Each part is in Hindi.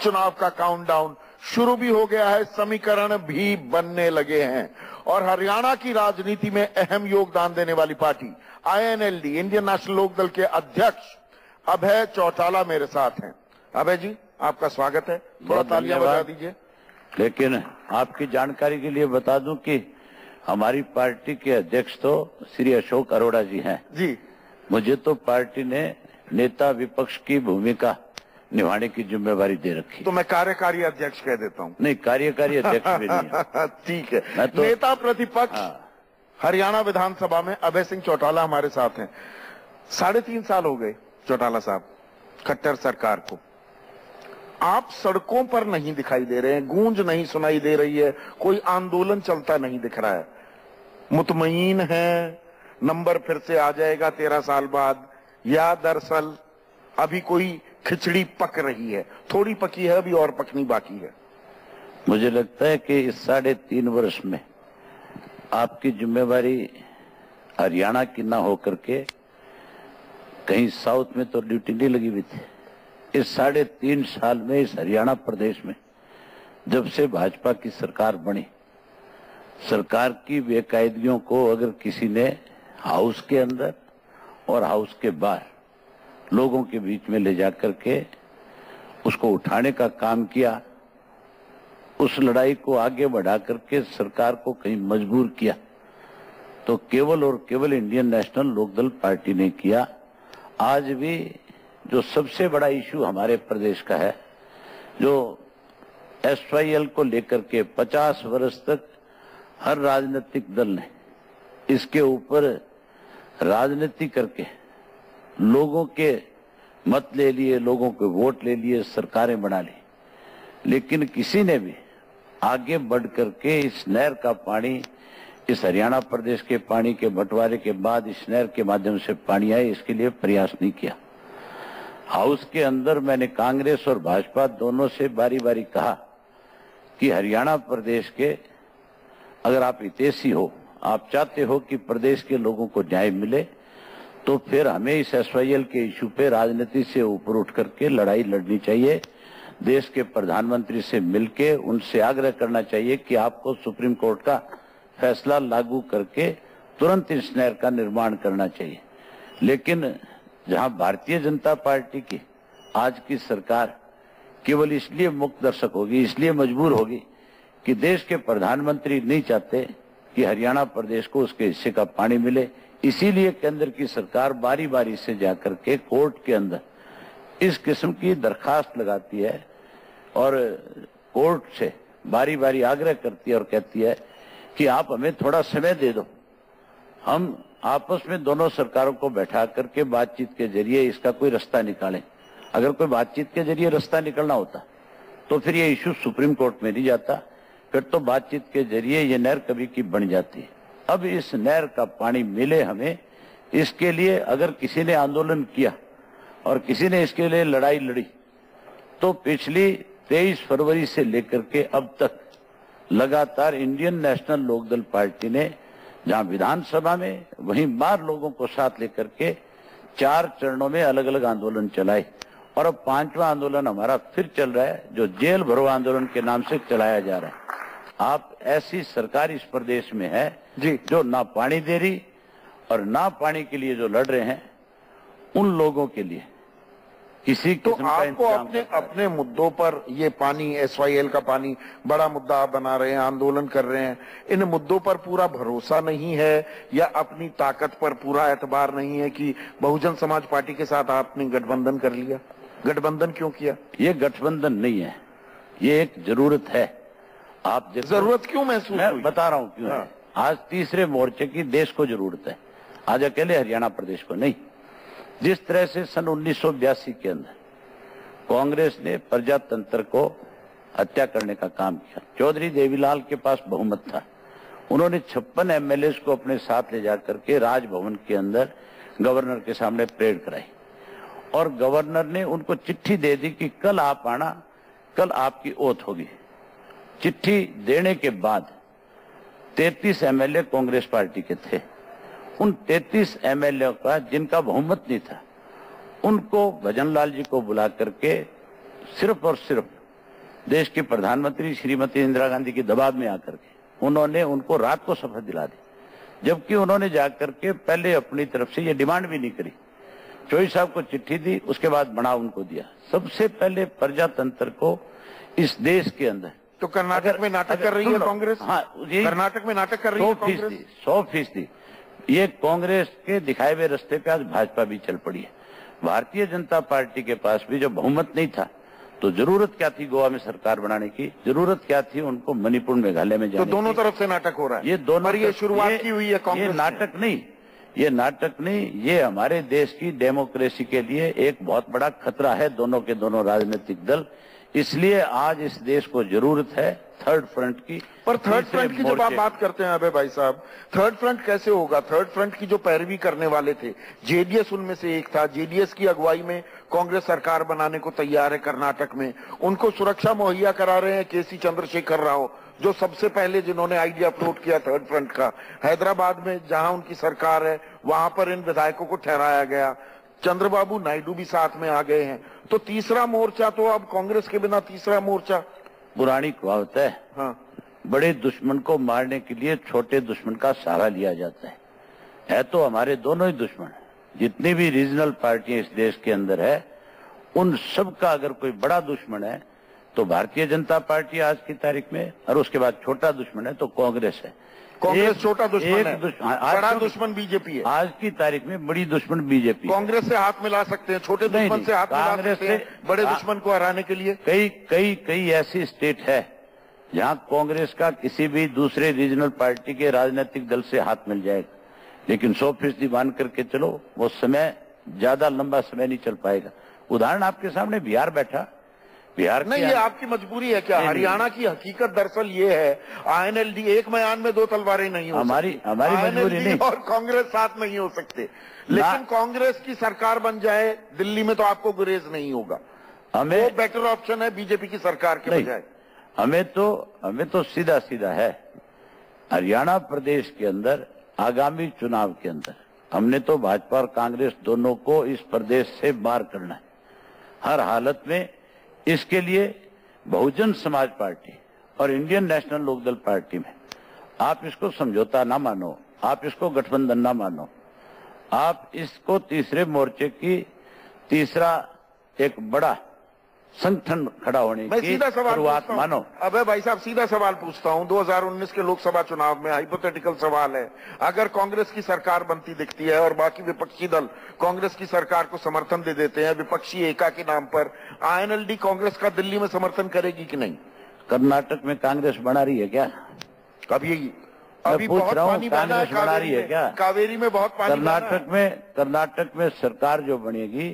चुनाव का काउंटडाउन शुरू भी हो गया है, समीकरण भी बनने लगे हैं और हरियाणा की राजनीति में अहम योगदान देने वाली party INLD, Indian national Lokdal के अध्यक्ष अभय चौटाला मेरे साथ हैं। अभय जी, आपका स्वागत है, थोड़ा तालियां बजा दीजिए। लेकिन आपकी जानकारी के लिए बता दूं कि हमारी पार्टी के अध्यक्ष तो श्री अशोक अरोड़ा जी हैं जी। मुझे तो पार्टी ने नेता विपक्ष की भूमिका निभाने की जिम्मेवारी दे रखी। तो मैं कार्यकारी अध्यक्ष कह देता हूं। नहीं, कार्यकारी अध्यक्ष भी नहीं है। ठीक है। तो नेता प्रतिपक्ष हरियाणा विधानसभा में अभय सिंह चौटाला हमारे साथ हैं। 3.5 साल हो गए चौटाला साहब खट्टर सरकार को। आप सड़कों पर नहीं दिखाई दे रहे हैं, गूंज नहीं सुनाई दे रही है, कोई आंदोलन चलता नहीं दिख रहा है। मुतमईन है नंबर फिर से आ जाएगा 13 साल बाद, या दरअसल अभी कोई खिचड़ी पक रही है? थोड़ी पकी है अभी और पकनी बाकी है। मुझे लगता है कि इस 3.5 वर्ष में आपकी जिम्मेवारी हरियाणा की ना होकर के कहीं साउथ में तो ड्यूटी नहीं लगी हुई थी। इस 3.5 साल में इस हरियाणा प्रदेश में जब से भाजपा की सरकार बनी, सरकार की बेकायदगियों को अगर किसी ने हाउस के अंदर और हाउस के बाहर लोगों के बीच में ले जाकर के उसको उठाने का काम किया, उस लड़ाई को आगे बढ़ा करके सरकार को कहीं मजबूर किया, तो केवल और केवल इंडियन नेशनल लोकदल पार्टी ने किया। आज भी जो सबसे बड़ा इशू हमारे प्रदेश का है, जो एसवाईएल को लेकर के 50 वर्ष तक हर राजनीतिक दल ने इसके ऊपर राजनीति करके लोगों के मत ले लिए, लोगों के वोट ले लिए, सरकारें बना ली, लेकिन किसी ने भी आगे बढ़ करके इस नहर का पानी, इस हरियाणा प्रदेश के पानी के बंटवारे के बाद इस नहर के माध्यम से पानी आए, इसके लिए प्रयास नहीं किया। हाउस के अंदर मैंने कांग्रेस और भाजपा दोनों से बारी बारी कहा कि हरियाणा प्रदेश के अगर आप हितैषी हो, आप चाहते हो कि प्रदेश के लोगों को न्याय मिले, तो फिर हमें इस एसवाईएल के इशू पे राजनीति से ऊपर उठ करके लड़ाई लड़नी चाहिए। देश के प्रधानमंत्री से मिलके उनसे आग्रह करना चाहिए कि आपको सुप्रीम कोर्ट का फैसला लागू करके तुरंत इस नहर का निर्माण करना चाहिए। लेकिन जहां भारतीय जनता पार्टी की आज की सरकार केवल इसलिए मुक्त दर्शक होगी, इसलिए मजबूर होगी कि देश के प्रधानमंत्री नहीं चाहते कि हरियाणा प्रदेश को उसके हिस्से का पानी मिले, इसीलिए केंद्र की सरकार बारी बारी से जाकर के कोर्ट के अंदर इस किस्म की दरखास्त लगाती है और कोर्ट से बारी बारी आग्रह करती है और कहती है कि आप हमें थोड़ा समय दे दो, हम आपस में दोनों सरकारों को बैठा करके बातचीत के जरिए इसका कोई रास्ता निकालें। अगर कोई बातचीत के जरिए रास्ता निकलना होता तो फिर ये इशू सुप्रीम कोर्ट में नहीं जाता, फिर तो बातचीत के जरिए ये नहर कभी की बन जाती। अब इस नहर का पानी मिले हमें, इसके लिए अगर किसी ने आंदोलन किया और किसी ने इसके लिए लड़ाई लड़ी, तो पिछली 23 फरवरी से लेकर के अब तक लगातार इंडियन नेशनल लोकदल पार्टी ने जहां विधानसभा में वहीं बाहर लोगों को साथ लेकर के 4 चरणों में अलग अलग आंदोलन चलाए और अब 5वां आंदोलन हमारा फिर चल रहा है, जो जेल भरो आंदोलन के नाम से चलाया जा रहा है। आप ऐसी सरकार इस प्रदेश में है जी जो ना पानी दे रही और ना पानी के लिए जो लड़ रहे हैं उन लोगों के लिए किसी तो आपको अपने मुद्दों पर, ये पानी एसवाईएल का पानी बड़ा मुद्दा आप बना रहे हैं, आंदोलन कर रहे हैं, इन मुद्दों पर पूरा भरोसा नहीं है या अपनी ताकत पर पूरा एतबार नहीं है कि बहुजन समाज पार्टी के साथ आपने गठबंधन कर लिया? गठबंधन क्यों किया? ये गठबंधन नहीं है, ये एक जरूरत है। आप जरूरत क्यों महसूस? मैं बता रहा हूँ क्यों। आज तीसरे मोर्चे की देश को जरूरत है, आज अकेले हरियाणा प्रदेश को नहीं। जिस तरह से सन 1982 के अंदर कांग्रेस ने प्रजातंत्र को हत्या करने का काम किया, चौधरी देवीलाल के पास बहुमत था, उन्होंने 56 एमएलए को अपने साथ ले जाकर के राजभवन के अंदर गवर्नर के सामने परेड कराई और गवर्नर ने उनको चिट्ठी दे दी कि कल आप आना, कल आपकी ओथ होगी। चिट्ठी देने के बाद 33 एमएलए कांग्रेस पार्टी के थे, उन 33 एमएलए का जिनका बहुमत नहीं था, उनको भजनलाल जी को बुला करके सिर्फ और सिर्फ देश की प्रधानमंत्री श्रीमती इंदिरा गांधी के दबाव में आकर के उन्होंने उनको रात को शपथ दिला दी, जबकि उन्होंने जाकर के पहले अपनी तरफ से ये डिमांड भी नहीं करी। चोई साहब को चिट्ठी दी, उसके बाद बनाव उनको दिया। सबसे पहले प्रजातंत्र को इस देश के अंदर। तो कर्नाटक में नाटक कर रही है कांग्रेस। हाँ, कर्नाटक में नाटक कर रही है कांग्रेस। 100%। ये कांग्रेस के दिखाए हुए रास्ते पे आज भाजपा भी चल पड़ी है। भारतीय जनता पार्टी के पास भी जब बहुमत नहीं था तो जरूरत क्या थी गोवा में सरकार बनाने की, जरूरत क्या थी उनको मणिपुर मेघालय में जाने की। तो दोनों तरफ से नाटक हो रहा है। ये दोनों, ये शुरुआत की हुई है कांग्रेस। ये नाटक नहीं, ये हमारे देश की डेमोक्रेसी के लिए एक बहुत बड़ा खतरा है, दोनों के दोनों राजनीतिक दल। इसलिए आज इस देश को जरूरत है थर्ड फ्रंट की। पर थर्ड फ्रंट की जब आप बात करते हैं अबे भाई साहब, थर्ड फ्रंट कैसे होगा? थर्ड फ्रंट की जो पैरवी करने वाले थे, जेडीएस उनमें से एक था। जेडीएस की अगुवाई में कांग्रेस सरकार बनाने को तैयार है कर्नाटक में। उनको सुरक्षा मुहैया करा रहे हैं केसी चंद्रशेखर राव, जो सबसे पहले जिन्होंने आइडिया फ्लोट किया थर्ड फ्रंट का। हैदराबाद में जहां उनकी सरकार है वहां पर इन विधायकों को ठहराया गया। चंद्रबाबू नायडू भी साथ में आ गए हैं। तो तीसरा मोर्चा तो अब कांग्रेस के बिना तीसरा मोर्चा। पुरानी कहावत है, हाँ, बड़े दुश्मन को मारने के लिए छोटे दुश्मन का सहारा लिया जाता है तो हमारे दोनों ही दुश्मन, जितनी भी रीजनल पार्टियां इस देश के अंदर है, उन सब का अगर कोई बड़ा दुश्मन है तो भारतीय जनता पार्टी आज की तारीख में, और उसके बाद छोटा दुश्मन है तो कांग्रेस है। कांग्रेस छोटा दुश्मन है, बड़ा दुश्मन बीजेपी है। आज की तारीख में बड़ी दुश्मन बीजेपी। कांग्रेस से हाथ मिला सकते हैं, छोटे दुश्मन से हाथ मिला सकते हैं बड़े दुश्मन को हराने के लिए। कई ऐसी स्टेट है जहां कांग्रेस का किसी भी दूसरे रीजनल पार्टी के राजनीतिक दल से हाथ मिल जाएगा, लेकिन 100% मान करके चलो, वो समय ज्यादा लंबा समय नहीं चल पाएगा। उदाहरण आपके सामने बिहार बैठा, बिहार नहीं, ये आपकी मजबूरी है क्या? हरियाणा की हकीकत दरअसल ये है, आईएनएलडी, एक म्यान में दो तलवारें नहीं हो हमारी मजबूरी नहीं, और कांग्रेस साथ नहीं हो सकते। लेकिन कांग्रेस की सरकार बन जाए दिल्ली में तो आपको गुरेज नहीं होगा। वो बेटर ऑप्शन है बीजेपी की सरकार के बजाय। हमें तो सीधा है, हरियाणा प्रदेश के अंदर आगामी चुनाव के अंदर हमने तो भाजपा और कांग्रेस दोनों को इस प्रदेश से बाहर करना है हर हालत में। इसके लिए बहुजन समाज पार्टी और इंडियन नेशनल लोकदल पार्टी में आप इसको समझौता ना मानो, आप इसको गठबंधन ना मानो, आप इसको तीसरे मोर्चे की तीसरा एक बड़ा संगठन खड़ा होने की शुरुआत मानो। अबे भाई साहब, सीधा सवाल पूछता हूं, 2019 के लोकसभा चुनाव में हाइपोथेटिकल सवाल है, अगर कांग्रेस की सरकार बनती दिखती है और बाकी विपक्षी दल कांग्रेस की सरकार को समर्थन दे देते हैं विपक्षी एका के नाम पर, आईएनएलडी कांग्रेस का दिल्ली में समर्थन करेगी कि नहीं? कर्नाटक में कांग्रेस बना रही है क्या? अभी बहुत पानी बना रही है क्या? कावेरी में बहुत पानी। कर्नाटक में सरकार जो बनेगी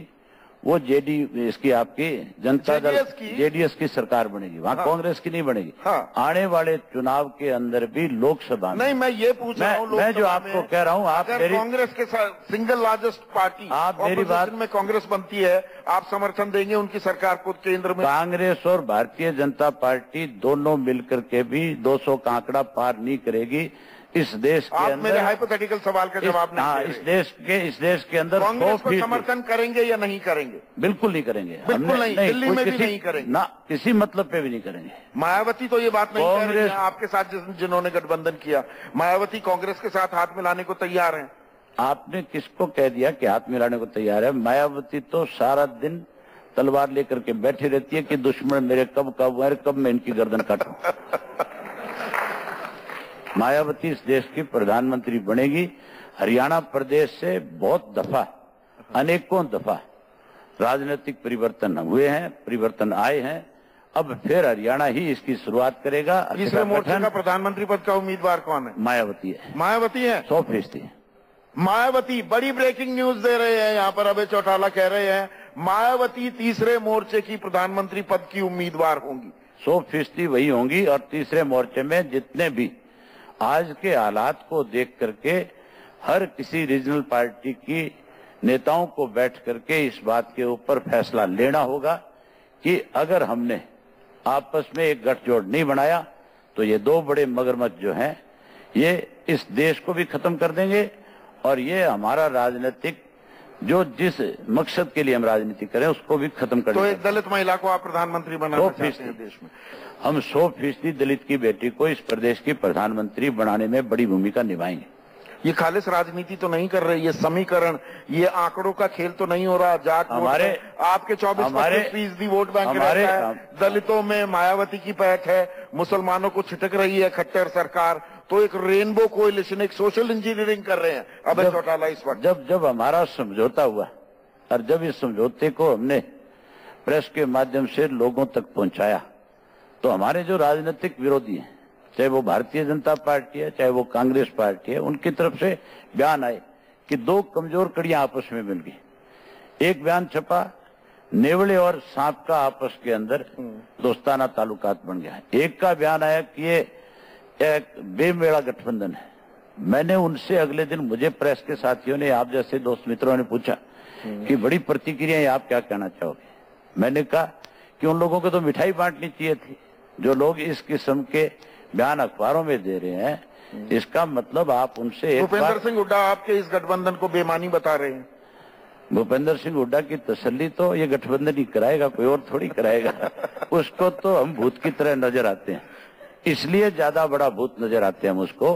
वो इसकी आपकी जनता दल जेडीएस की सरकार बनेगी, वहाँ कांग्रेस की नहीं बनेगी। आने वाले चुनाव के अंदर भी लोकसभा में। नहीं, मैं ये पूछ रहा हूँ, मैं जो आपको कह रहा हूँ, आप कांग्रेस के सिंगल लार्जेस्ट पार्टी, आप मेरी बात में कांग्रेस बनती है, आप समर्थन देंगे उनकी सरकार को केंद्र में? कांग्रेस और भारतीय जनता पार्टी दोनों मिलकर के भी 200 का आंकड़ा पार नहीं करेगी इस देश के अंदर। मेरे हाइपोथेटिकल सवाल का जवाब नहीं। इस देश के अंदर कांग्रेस को समर्थन करेंगे या नहीं करेंगे? बिल्कुल नहीं करेंगे, बिल्कुल नहीं, दिल्ली में भी नहीं करेंगे ना, किसी मतलब पे भी नहीं करेंगे। मायावती तो ये बात नहीं कह रही है आपके साथ, जिन्होंने गठबंधन किया, मायावती कांग्रेस के साथ हाथ मिलाने को तैयार है। आपने किसको कह दिया कि हाथ मिलाने को तैयार है? मायावती तो सारा दिन तलवार लेकर के बैठी रहती है कि दुश्मन मेरे कब मैं इनकी गर्दन काटूं। मायावती इस देश की प्रधानमंत्री बनेगी। हरियाणा प्रदेश से बहुत दफा, अनेकों दफा राजनीतिक परिवर्तन हुए हैं, परिवर्तन आए हैं। अब फिर हरियाणा ही इसकी शुरुआत करेगा। तीसरे मोर्चे का प्रधानमंत्री पद का उम्मीदवार कौन है? मायावती है। मायावती है 100%। मायावती बड़ी ब्रेकिंग न्यूज दे रहे हैं यहाँ पर, अभय चौटाला कह रहे हैं मायावती तीसरे मोर्चे की प्रधानमंत्री पद की उम्मीदवार होंगी। 100% वही होंगी। और तीसरे मोर्चे में जितने भी आज के हालात को देख करके हर किसी रीजनल पार्टी की नेताओं को बैठ करके इस बात के ऊपर फैसला लेना होगा कि अगर हमने आपस में एक गठजोड़ नहीं बनाया तो ये दो बड़े मगरमच्छ जो हैं ये इस देश को भी खत्म कर देंगे और ये हमारा राजनीतिक जो जिस मकसद के लिए हम राजनीति करें उसको भी खत्म कर। तो एक दलित महिला को आप प्रधानमंत्री बनाना चाहते हैं देश में? हम 100% दलित की बेटी को इस प्रदेश की प्रधानमंत्री बनाने में बड़ी भूमिका निभाएंगे। ये खालिश राजनीति तो नहीं कर रहे, ये समीकरण, ये आंकड़ों का खेल तो नहीं हो रहा। जाट हमारे आपके 24-25% वोट बैंक रहता है, दलितों में मायावती की पैठ है, मुसलमानों को छिटक रही है खट्टर सरकार, तो एक रेनबो कोएलिशन, एक सोशल इंजीनियरिंग कर रहे हैं अभय चौटाला इस वक्त। जब हमारा समझौता हुआ और जब इस समझौते को हमने प्रेस के माध्यम से लोगों तक पहुंचाया, तो हमारे जो राजनीतिक विरोधी हैं, चाहे वो भारतीय जनता पार्टी है चाहे वो कांग्रेस पार्टी है, उनकी तरफ से बयान आए कि दो कमजोर कड़ियां आपस में मिल गई। एक बयान छपा, नेवले और सांप का आपस के अंदर दोस्ताना ताल्लुकात बन गया। एक का बयान आया कि ये एक बेमेड़ा गठबंधन है। मैंने उनसे अगले दिन, मुझे प्रेस के साथियों ने, आप जैसे दोस्त मित्रों ने पूछा कि बड़ी प्रतिक्रिया है, आप क्या कहना चाहोगे? मैंने कहा कि उन लोगों को तो मिठाई बांटनी चाहिए थी। जो लोग इस किस्म के बयान अखबारों में दे रहे हैं, इसका मतलब आप उनसे भूपेंद्र सिंह हुड्डा आपके इस गठबंधन को बेमानी बता रहे हैं। भूपेंद्र सिंह हुड्डा की तसल्ली तो ये गठबंधन ही कराएगा, कोई और थोड़ी कराएगा। उसको तो हम भूत की तरह नजर आते हैं, इसलिए ज्यादा बड़ा भूत नजर आते हैं हम उसको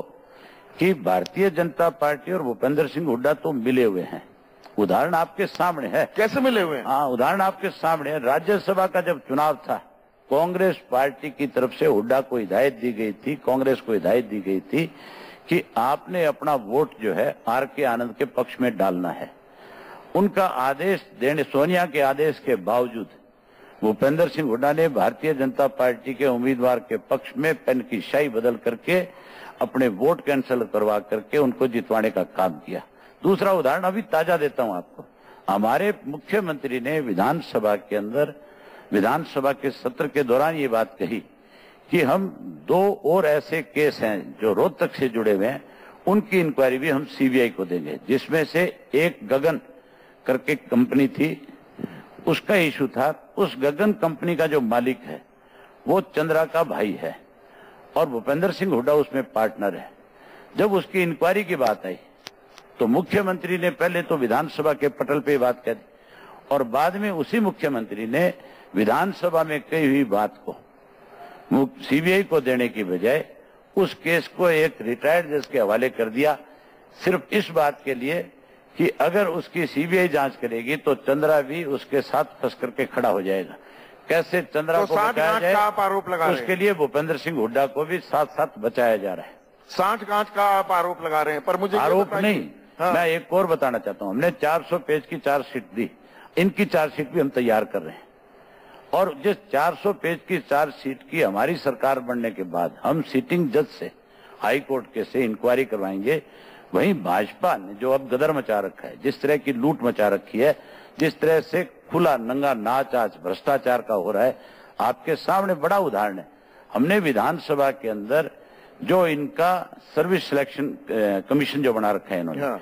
कि भारतीय जनता पार्टी और भूपेंद्र सिंह हुड्डा तो मिले हुए हैं। उदाहरण आपके सामने है। कैसे मिले हुए हैं? हाँ, उदाहरण आपके सामने है। राज्यसभा का जब चुनाव था, कांग्रेस पार्टी की तरफ से हुड्डा को हिदायत दी गई थी, कांग्रेस को हिदायत दी गई थी कि आपने अपना वोट जो है आर.के. आनंद के पक्ष में डालना है। उनका आदेश देने, सोनिया के आदेश के बावजूद भूपेंद्र सिंह हुड्डा ने भारतीय जनता पार्टी के उम्मीदवार के पक्ष में पेन की स्याही बदल करके अपने वोट कैंसिल करवा करके उनको जितवाने का काम किया। दूसरा उदाहरण अभी ताजा देता हूं आपको। हमारे मुख्यमंत्री ने विधानसभा के अंदर, विधानसभा के सत्र के दौरान ये बात कही कि हम दो और ऐसे केस हैं जो रोहतक से जुड़े हुए हैं, उनकी इंक्वायरी भी हम सीबीआई को देंगे। जिसमें से एक गगन करके कंपनी थी, उसका इशू था। उस गगन कंपनी का जो मालिक है वो चंद्रा का भाई है और भूपेंद्र सिंह हुड्डा उसमें पार्टनर है। जब उसकी इंक्वायरी की बात आई तो मुख्यमंत्री ने पहले तो विधानसभा के पटल पे बात करी और बाद में उसी मुख्यमंत्री ने विधानसभा में कही हुई बात को सीबीआई को देने की बजाय उस केस को एक रिटायर्ड जज के हवाले कर दिया, सिर्फ इस बात के लिए कि अगर उसकी सीबीआई जांच करेगी तो चंद्रा भी उसके साथ फंस करके खड़ा हो जाएगा। कैसे चंद्रा को बचाया जाए, आप आरोप लगा रहे हैं। उसके लिए भूपेंद्र सिंह हुड्डा को भी साथ साथ बचाया जा रहा है। सांठ-गांठ का आप आरोप लगा रहे हैं, पर मुझे आरोप नहीं। हाँ। मैं एक और बताना चाहता हूं। हमने 400 पेज की चार्जशीट दी, इनकी चार्जशीट भी हम तैयार कर रहे हैं और जिस 400 पेज की चार्जशीट की हमारी सरकार बनने के बाद हम सिटिंग जज से, हाई कोर्ट के से इंक्वायरी करवाएंगे। वहीं भाजपा ने जो अब गदर मचा रखा है, जिस तरह की लूट मचा रखी है, जिस तरह से खुला नंगा नाच आज भ्रष्टाचार का हो रहा है, आपके सामने बड़ा उदाहरण है। हमने विधानसभा के अंदर जो इनका सर्विस सिलेक्शन कमीशन जो बना रखा है इन्होंने,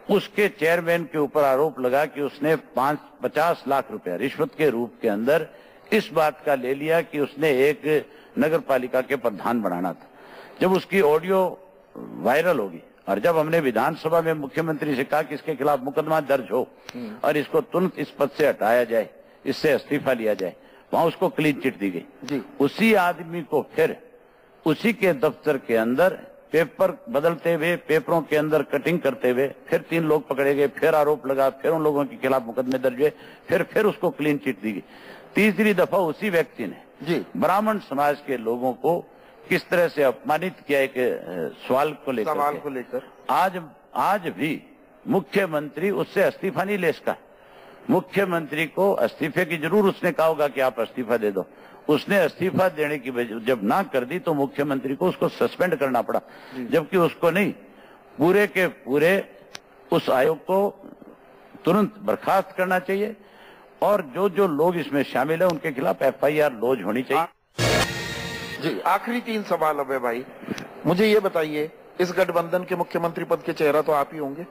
उसके चेयरमैन के ऊपर आरोप लगा कि उसने 50 लाख रुपया रिश्वत के रूप के अंदर इस बात का ले लिया कि उसने एक नगर पालिका के प्रधान बनाना था। जब उसकी ऑडियो वायरल होगी और जब हमने विधानसभा में मुख्यमंत्री से कहा कि इसके खिलाफ मुकदमा दर्ज हो और इसको तुरंत इस पद से हटाया जाए, इससे इस्तीफा लिया जाए, वहां उसको क्लीन चिट दी गई। उसी आदमी को फिर उसी के दफ्तर के अंदर पेपर बदलते हुए, पेपरों के अंदर कटिंग करते हुए फिर 3 लोग पकड़े गए, फिर आरोप लगा, फिर उन लोगों के खिलाफ मुकदमे दर्ज हुए, फिर उसको क्लीन चिट दी गई। तीसरी दफा उसी व्यक्ति ने ब्राह्मण समाज के लोगों को किस तरह से अपमानित किया, एक सवाल को लेकर आज भी मुख्यमंत्री उससे इस्तीफा नहीं ले सका। मुख्यमंत्री को इस्तीफे की जरूर उसने कहा होगा कि आप इस्तीफा दे दो, उसने इस्तीफा देने की जब ना कर दी तो मुख्यमंत्री को उसको सस्पेंड करना पड़ा, जबकि उसको नहीं, पूरे के पूरे उस आयोग को तुरंत बर्खास्त करना चाहिए और जो जो लोग इसमें शामिल है उनके खिलाफ FIR लॉन्च होनी चाहिए। जी, आखिरी 3 सवाल अब है भाई, मुझे ये बताइए, इस गठबंधन के मुख्यमंत्री पद के चेहरा तो आप ही होंगे,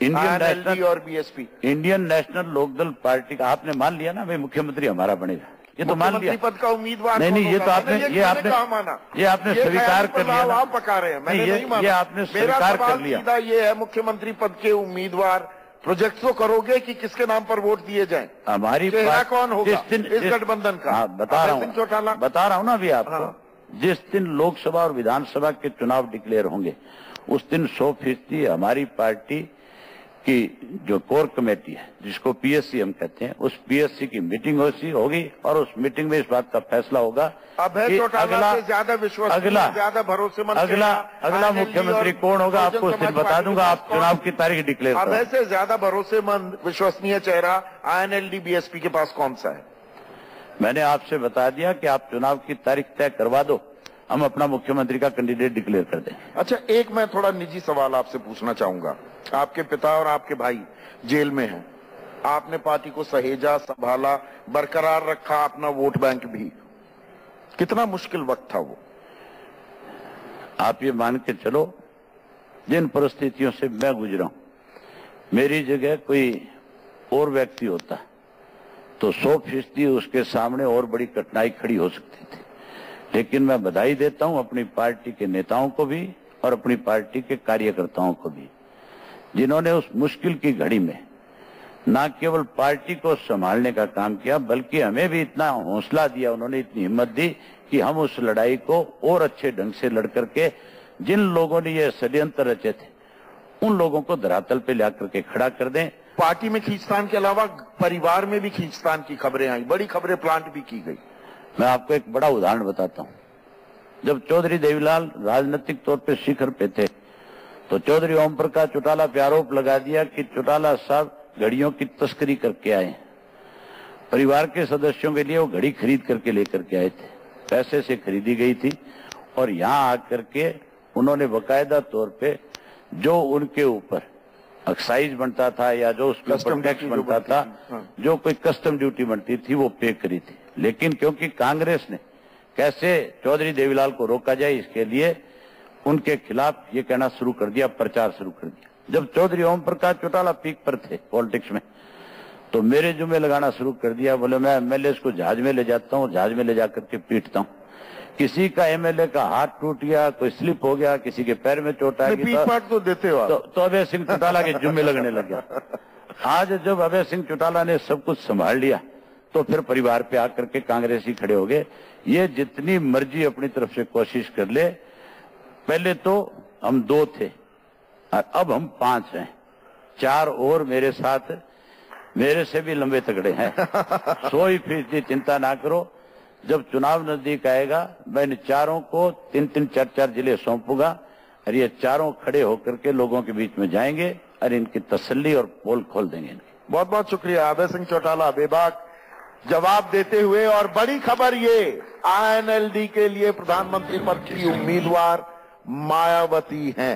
इंडियन नेशनल और BSP, Indian national Lokdal party का आपने मान लिया ना भाई मुख्यमंत्री हमारा बनेगा, ये तो मान लिया। पद का उम्मीदवार नहीं, ये तो आपने ये आपने स्वीकार कर लिया। आप पका रहे हैं, मैंने नहीं माना। ये आपने स्वीकार कर लिया। ये है मुख्यमंत्री पद के उम्मीदवार प्रोजेक्ट तो करोगे कि किसके नाम पर वोट दिए जाएं? हमारी चेहरा कौन होगा इस गठबंधन का? हाँ, बता रहा हूँ ना अभी आपको। हाँ। जिस दिन लोकसभा और विधानसभा के चुनाव डिक्लेयर होंगे उस दिन 100% हमारी पार्टी की जो कोर कमेटी है, जिसको पीएससी हम कहते हैं, उस पीएससी की मीटिंग होगी और उस मीटिंग में इस बात का फैसला होगा कि अगला ज्यादा विश्वसनीय, ज्यादा भरोसेमंद अगला मुख्यमंत्री कौन होगा, आपको उस दिन बता दूंगा। आप चुनाव की तारीख डिक्लेयर अब ऐसे ज्यादा भरोसेमंद विश्वसनीय चेहरा आईएनएलडी बीएसपी के पास कौन सा है? मैंने आपसे बता दिया कि आप चुनाव की तारीख तय करवा दो, हम अपना मुख्यमंत्री का कैंडिडेट डिक्लेयर कर दें। अच्छा, एक मैं थोड़ा निजी सवाल आपसे पूछना चाहूंगा। आपके पिता और आपके भाई जेल में हैं, आपने पार्टी को सहेजा, संभाला, बरकरार रखा, अपना वोट बैंक भी। कितना मुश्किल वक्त था वो? आप ये मान के चलो, जिन परिस्थितियों से मैं गुजरा हूं, मेरी जगह कोई और व्यक्ति होता तो 100% उसके सामने और बड़ी कठिनाई खड़ी हो सकती थी। लेकिन मैं बधाई देता हूं अपनी पार्टी के नेताओं को भी और अपनी पार्टी के कार्यकर्ताओं को भी, जिन्होंने उस मुश्किल की घड़ी में न केवल पार्टी को संभालने का काम किया, बल्कि हमें भी इतना हौसला दिया, उन्होंने इतनी हिम्मत दी कि हम उस लड़ाई को और अच्छे ढंग से लड़ करके जिन लोगों ने ये षड्यंत्र रचे थे उन लोगों को धरातल पे ला करके खड़ा कर दें। पार्टी में खींचतान के अलावा परिवार में भी खींचतान की खबरें आई, बड़ी खबरें प्लांट भी की गई। मैं आपको एक बड़ा उदाहरण बताता हूं। जब चौधरी देवीलाल राजनीतिक तौर पे शिखर पे थे तो चौधरी ओम प्रकाश चौटाला पे आरोप लगा दिया कि चौटाला साहब घड़ियों की तस्करी करके आए। परिवार के सदस्यों के लिए वो घड़ी खरीद करके लेकर के आए थे, पैसे से खरीदी गई थी, और यहां आकर के उन्होंने बाकायदा तौर पे जो उनके ऊपर एक्साइज बनता था या जो उसके ऊपर टैक्स बनता था, जो कोई कस्टम ड्यूटी बनती थी, वो पे करी थी। लेकिन क्योंकि कांग्रेस ने कैसे चौधरी देवीलाल को रोका जाए, इसके लिए उनके खिलाफ ये कहना शुरू कर दिया, प्रचार शुरू कर दिया। जब चौधरी ओम प्रकाश चौटाला पीक पर थे पॉलिटिक्स में, तो मेरे जुम्मे लगाना शुरू कर दिया। बोले मैं एमएलए को जहाज में ले जाता हूँ, जहाज में ले जाकर के पीटता हूँ। किसी का एमएलए का हाथ टूट गया, कोई स्लिप हो गया, किसी के पैर में चोट आ गई, तो देते हो तो अभय सिंह चौटाला के जुम्मे लगने लग गया। आज जब अभय सिंह चौटाला ने सब कुछ संभाल लिया तो फिर परिवार पे आकर के कांग्रेसी खड़े हो गए। ये जितनी मर्जी अपनी तरफ से कोशिश कर ले, पहले तो हम 2 थे और अब हम 5 हैं, 4 और मेरे साथ मेरे से भी लंबे तगड़े हैं। 100% चिंता ना करो। जब चुनाव नजदीक आएगा मैं इन चारों को 3-3, 4-4 जिले सौंपूंगा और ये चारों खड़े होकर के लोगों के बीच में जाएंगे और इनकी तसल्ली और पोल खोल देंगे। बहुत बहुत शुक्रिया अभय सिंह चौटाला, बेबाक जवाब देते हुए। और बड़ी खबर ये, आईएनएलडी के लिए प्रधानमंत्री पद की उम्मीदवार मायावती हैं।